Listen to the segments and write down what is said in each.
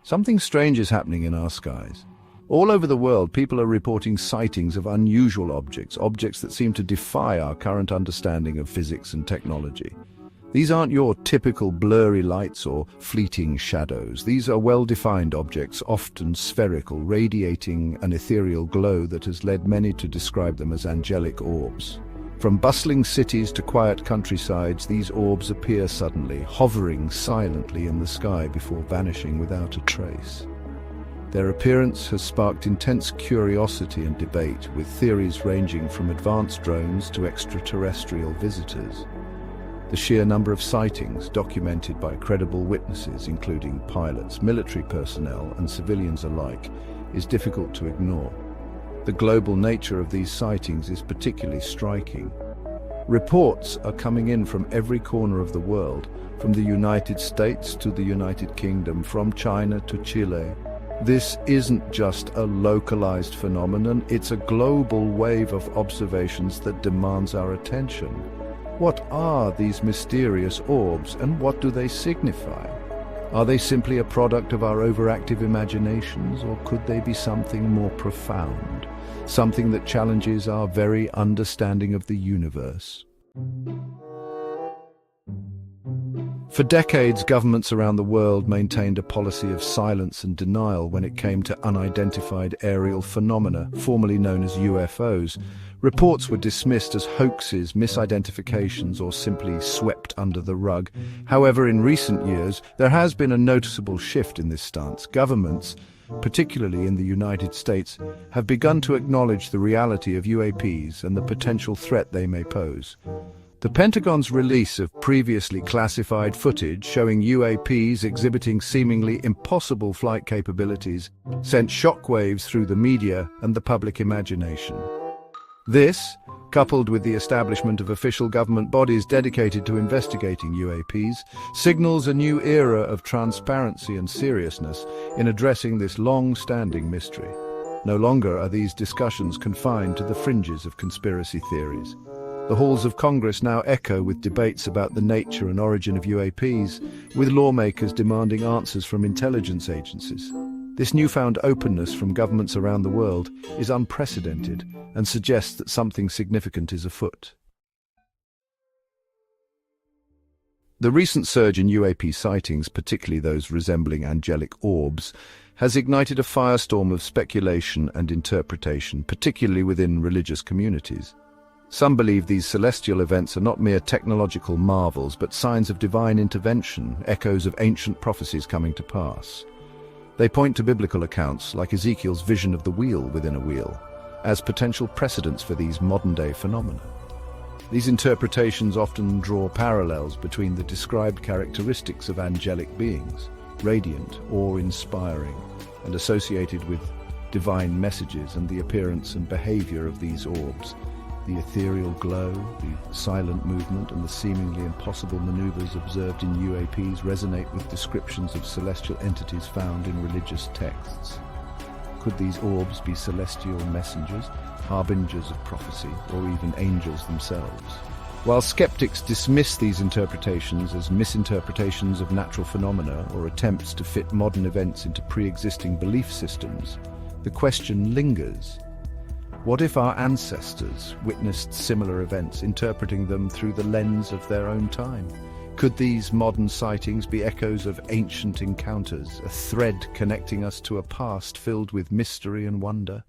Something strange is happening in our skies. All over the world, people are reporting sightings of unusual objects that seem to defy our current understanding of physics and technology. These aren't your typical blurry lights or fleeting shadows. These are well-defined objects, often spherical, radiating an ethereal glow that has led many to describe them as angelic orbs. From bustling cities to quiet countrysides, these orbs appear suddenly, hovering silently in the sky before vanishing without a trace. Their appearance has sparked intense curiosity and debate, with theories ranging from advanced drones to extraterrestrial visitors. The sheer number of sightings documented by credible witnesses, including pilots, military personnel, and civilians alike, is difficult to ignore. The global nature of these sightings is particularly striking. Reports are coming in from every corner of the world, from the United States to the United Kingdom, from China to Chile. This isn't just a localized phenomenon, it's a global wave of observations that demands our attention. What are these mysterious orbs, and what do they signify? Are they simply a product of our overactive imaginations, or could they be something more profound? Something that challenges our very understanding of the universe? For decades, governments around the world maintained a policy of silence and denial when it came to unidentified aerial phenomena, formerly known as UFOs. Reports were dismissed as hoaxes, misidentifications, or simply swept under the rug. However, in recent years, there has been a noticeable shift in this stance. Governments, particularly in the United States, have begun to acknowledge the reality of UAPs and the potential threat they may pose. The Pentagon's release of previously classified footage showing UAPs exhibiting seemingly impossible flight capabilities sent shockwaves through the media and the public imagination. This, coupled with the establishment of official government bodies dedicated to investigating UAPs, signals a new era of transparency and seriousness in addressing this long-standing mystery. No longer are these discussions confined to the fringes of conspiracy theories. The halls of Congress now echo with debates about the nature and origin of UAPs, with lawmakers demanding answers from intelligence agencies. This newfound openness from governments around the world is unprecedented and suggests that something significant is afoot. The recent surge in UAP sightings, particularly those resembling angelic orbs, has ignited a firestorm of speculation and interpretation, particularly within religious communities. Some believe these celestial events are not mere technological marvels, but signs of divine intervention, echoes of ancient prophecies coming to pass. They point to biblical accounts, like Ezekiel's vision of the wheel within a wheel, as potential precedents for these modern-day phenomena. These interpretations often draw parallels between the described characteristics of angelic beings, radiant, awe-inspiring, and associated with divine messages, and the appearance and behavior of these orbs. The ethereal glow, the silent movement, and the seemingly impossible maneuvers observed in UAPs resonate with descriptions of celestial entities found in religious texts. Could these orbs be celestial messengers, harbingers of prophecy, or even angels themselves? While skeptics dismiss these interpretations as misinterpretations of natural phenomena or attempts to fit modern events into pre-existing belief systems, the question lingers. What if our ancestors witnessed similar events, interpreting them through the lens of their own time? Could these modern sightings be echoes of ancient encounters, a thread connecting us to a past filled with mystery and wonder?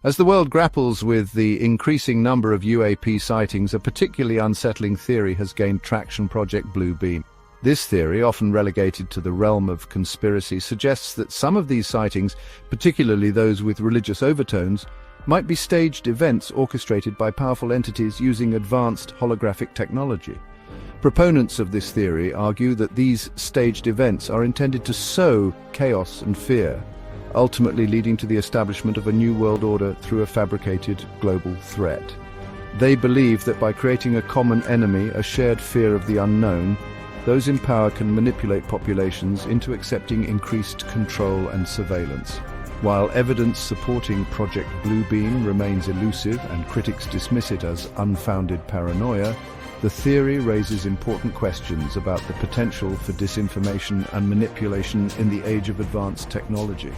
As the world grapples with the increasing number of UAP sightings, a particularly unsettling theory has gained traction: Project Blue Beam. This theory, often relegated to the realm of conspiracy, suggests that some of these sightings, particularly those with religious overtones, might be staged events orchestrated by powerful entities using advanced holographic technology. Proponents of this theory argue that these staged events are intended to sow chaos and fear, ultimately leading to the establishment of a new world order through a fabricated global threat. They believe that by creating a common enemy, a shared fear of the unknown, those in power can manipulate populations into accepting increased control and surveillance. While evidence supporting Project Blue Beam remains elusive and critics dismiss it as unfounded paranoia, the theory raises important questions about the potential for disinformation and manipulation in the age of advanced technology.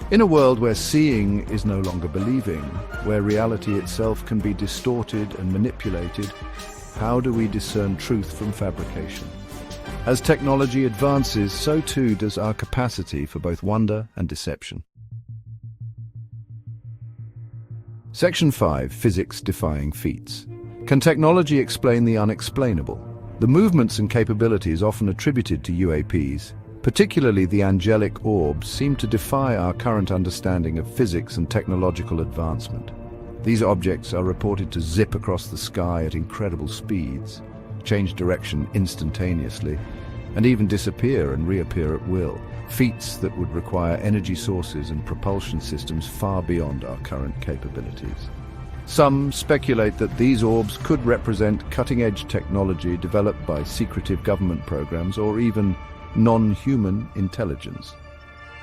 In a world where seeing is no longer believing, where reality itself can be distorted and manipulated, how do we discern truth from fabrication? As technology advances, so too does our capacity for both wonder and deception. Section 5. Physics defying feats. Can technology explain the unexplainable? The movements and capabilities often attributed to UAPs, particularly the angelic orbs, seem to defy our current understanding of physics and technological advancement. These objects are reported to zip across the sky at incredible speeds, change direction instantaneously, and even disappear and reappear at will, feats that would require energy sources and propulsion systems far beyond our current capabilities. Some speculate that these orbs could represent cutting-edge technology developed by secretive government programs or even non-human intelligence.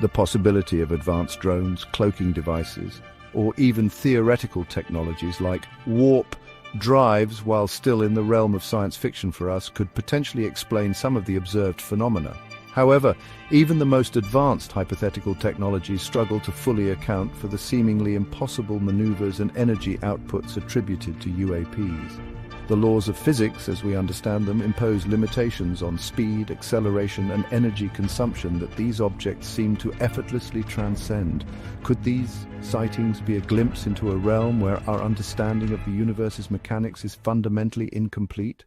The possibility of advanced drones, cloaking devices, or even theoretical technologies like warp drives, while still in the realm of science fiction for us, could potentially explain some of the observed phenomena. However, even the most advanced hypothetical technologies struggle to fully account for the seemingly impossible maneuvers and energy outputs attributed to UAPs. The laws of physics, as we understand them, impose limitations on speed, acceleration, and energy consumption that these objects seem to effortlessly transcend. Could these sightings be a glimpse into a realm where our understanding of the universe's mechanics is fundamentally incomplete?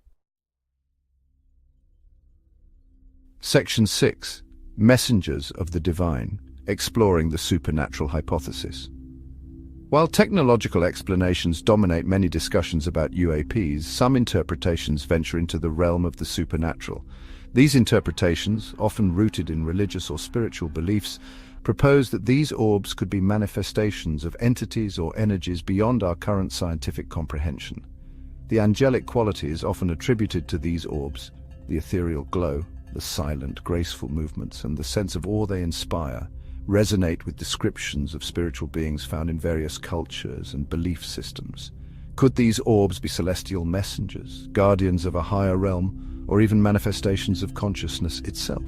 Section 6. Messengers of the Divine, exploring the supernatural hypothesis. While technological explanations dominate many discussions about UAPs, some interpretations venture into the realm of the supernatural. These interpretations, often rooted in religious or spiritual beliefs, propose that these orbs could be manifestations of entities or energies beyond our current scientific comprehension. The angelic qualities often attributed to these orbs, the ethereal glow, the silent, graceful movements, and the sense of awe they inspire, resonate with descriptions of spiritual beings found in various cultures and belief systems. Could these orbs be celestial messengers, guardians of a higher realm, or even manifestations of consciousness itself?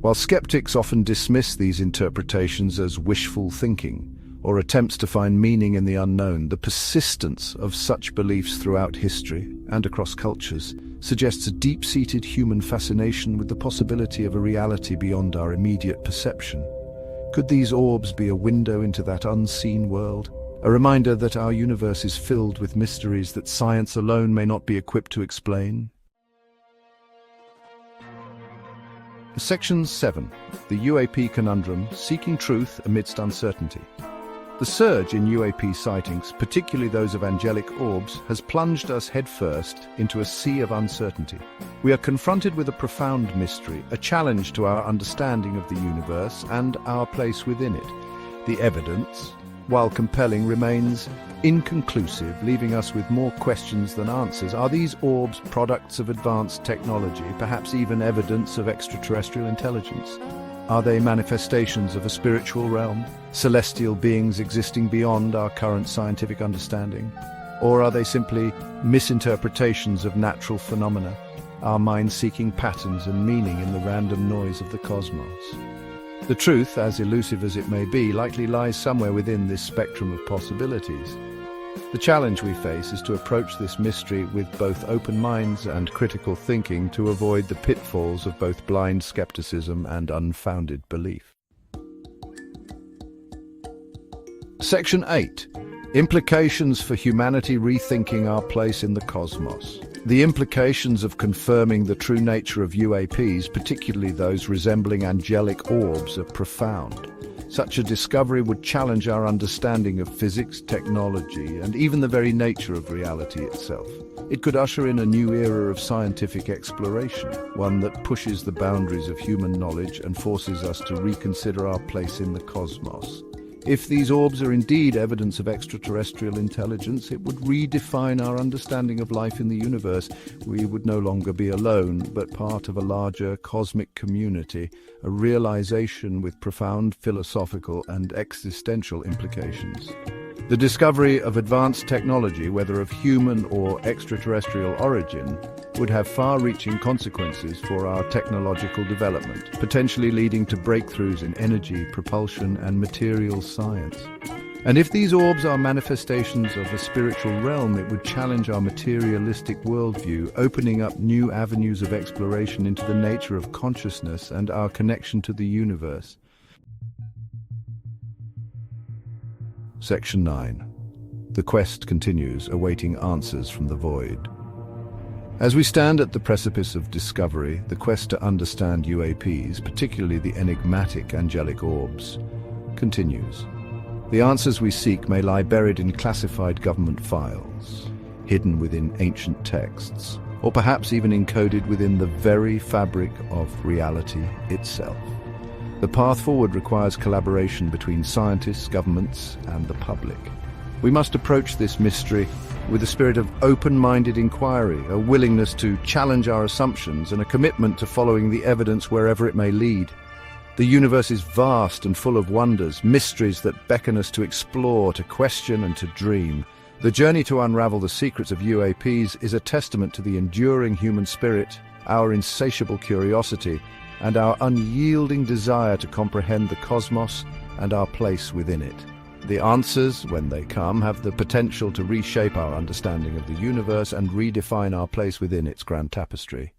While skeptics often dismiss these interpretations as wishful thinking, or attempts to find meaning in the unknown, the persistence of such beliefs throughout history and across cultures suggests a deep-seated human fascination with the possibility of a reality beyond our immediate perception. Could these orbs be a window into that unseen world? A reminder that our universe is filled with mysteries that science alone may not be equipped to explain? Section 7. The UAP Conundrum, Seeking Truth Amidst Uncertainty. The surge in UAP sightings, particularly those of angelic orbs, has plunged us headfirst into a sea of uncertainty. We are confronted with a profound mystery, a challenge to our understanding of the universe and our place within it. The evidence, while compelling, remains inconclusive, leaving us with more questions than answers. Are these orbs products of advanced technology, perhaps even evidence of extraterrestrial intelligence? Are they manifestations of a spiritual realm, celestial beings existing beyond our current scientific understanding? Or are they simply misinterpretations of natural phenomena, our minds seeking patterns and meaning in the random noise of the cosmos? The truth, as elusive as it may be, likely lies somewhere within this spectrum of possibilities. The challenge we face is to approach this mystery with both open minds and critical thinking to avoid the pitfalls of both blind skepticism and unfounded belief. Section 8. Implications for humanity rethinking our place in the cosmos. The implications of confirming the true nature of UAPs, particularly those resembling angelic orbs, are profound. Such a discovery would challenge our understanding of physics, technology, and even the very nature of reality itself. It could usher in a new era of scientific exploration, one that pushes the boundaries of human knowledge and forces us to reconsider our place in the cosmos. If these orbs are indeed evidence of extraterrestrial intelligence, it would redefine our understanding of life in the universe. We would no longer be alone, but part of a larger cosmic community, a realization with profound philosophical and existential implications. The discovery of advanced technology, whether of human or extraterrestrial origin, would have far-reaching consequences for our technological development, potentially leading to breakthroughs in energy, propulsion, and materials science. And if these orbs are manifestations of a spiritual realm, it would challenge our materialistic worldview, opening up new avenues of exploration into the nature of consciousness and our connection to the universe. Section 9. The quest continues, awaiting answers from the void. As we stand at the precipice of discovery, the quest to understand UAPs, particularly the enigmatic angelic orbs, continues. The answers we seek may lie buried in classified government files, hidden within ancient texts, or perhaps even encoded within the very fabric of reality itself. The path forward requires collaboration between scientists, governments, and the public. We must approach this mystery with a spirit of open-minded inquiry, a willingness to challenge our assumptions, and a commitment to following the evidence wherever it may lead. The universe is vast and full of wonders, mysteries that beckon us to explore, to question, and to dream. The journey to unravel the secrets of UAPs is a testament to the enduring human spirit, our insatiable curiosity, and our unyielding desire to comprehend the cosmos and our place within it. The answers, when they come, have the potential to reshape our understanding of the universe and redefine our place within its grand tapestry.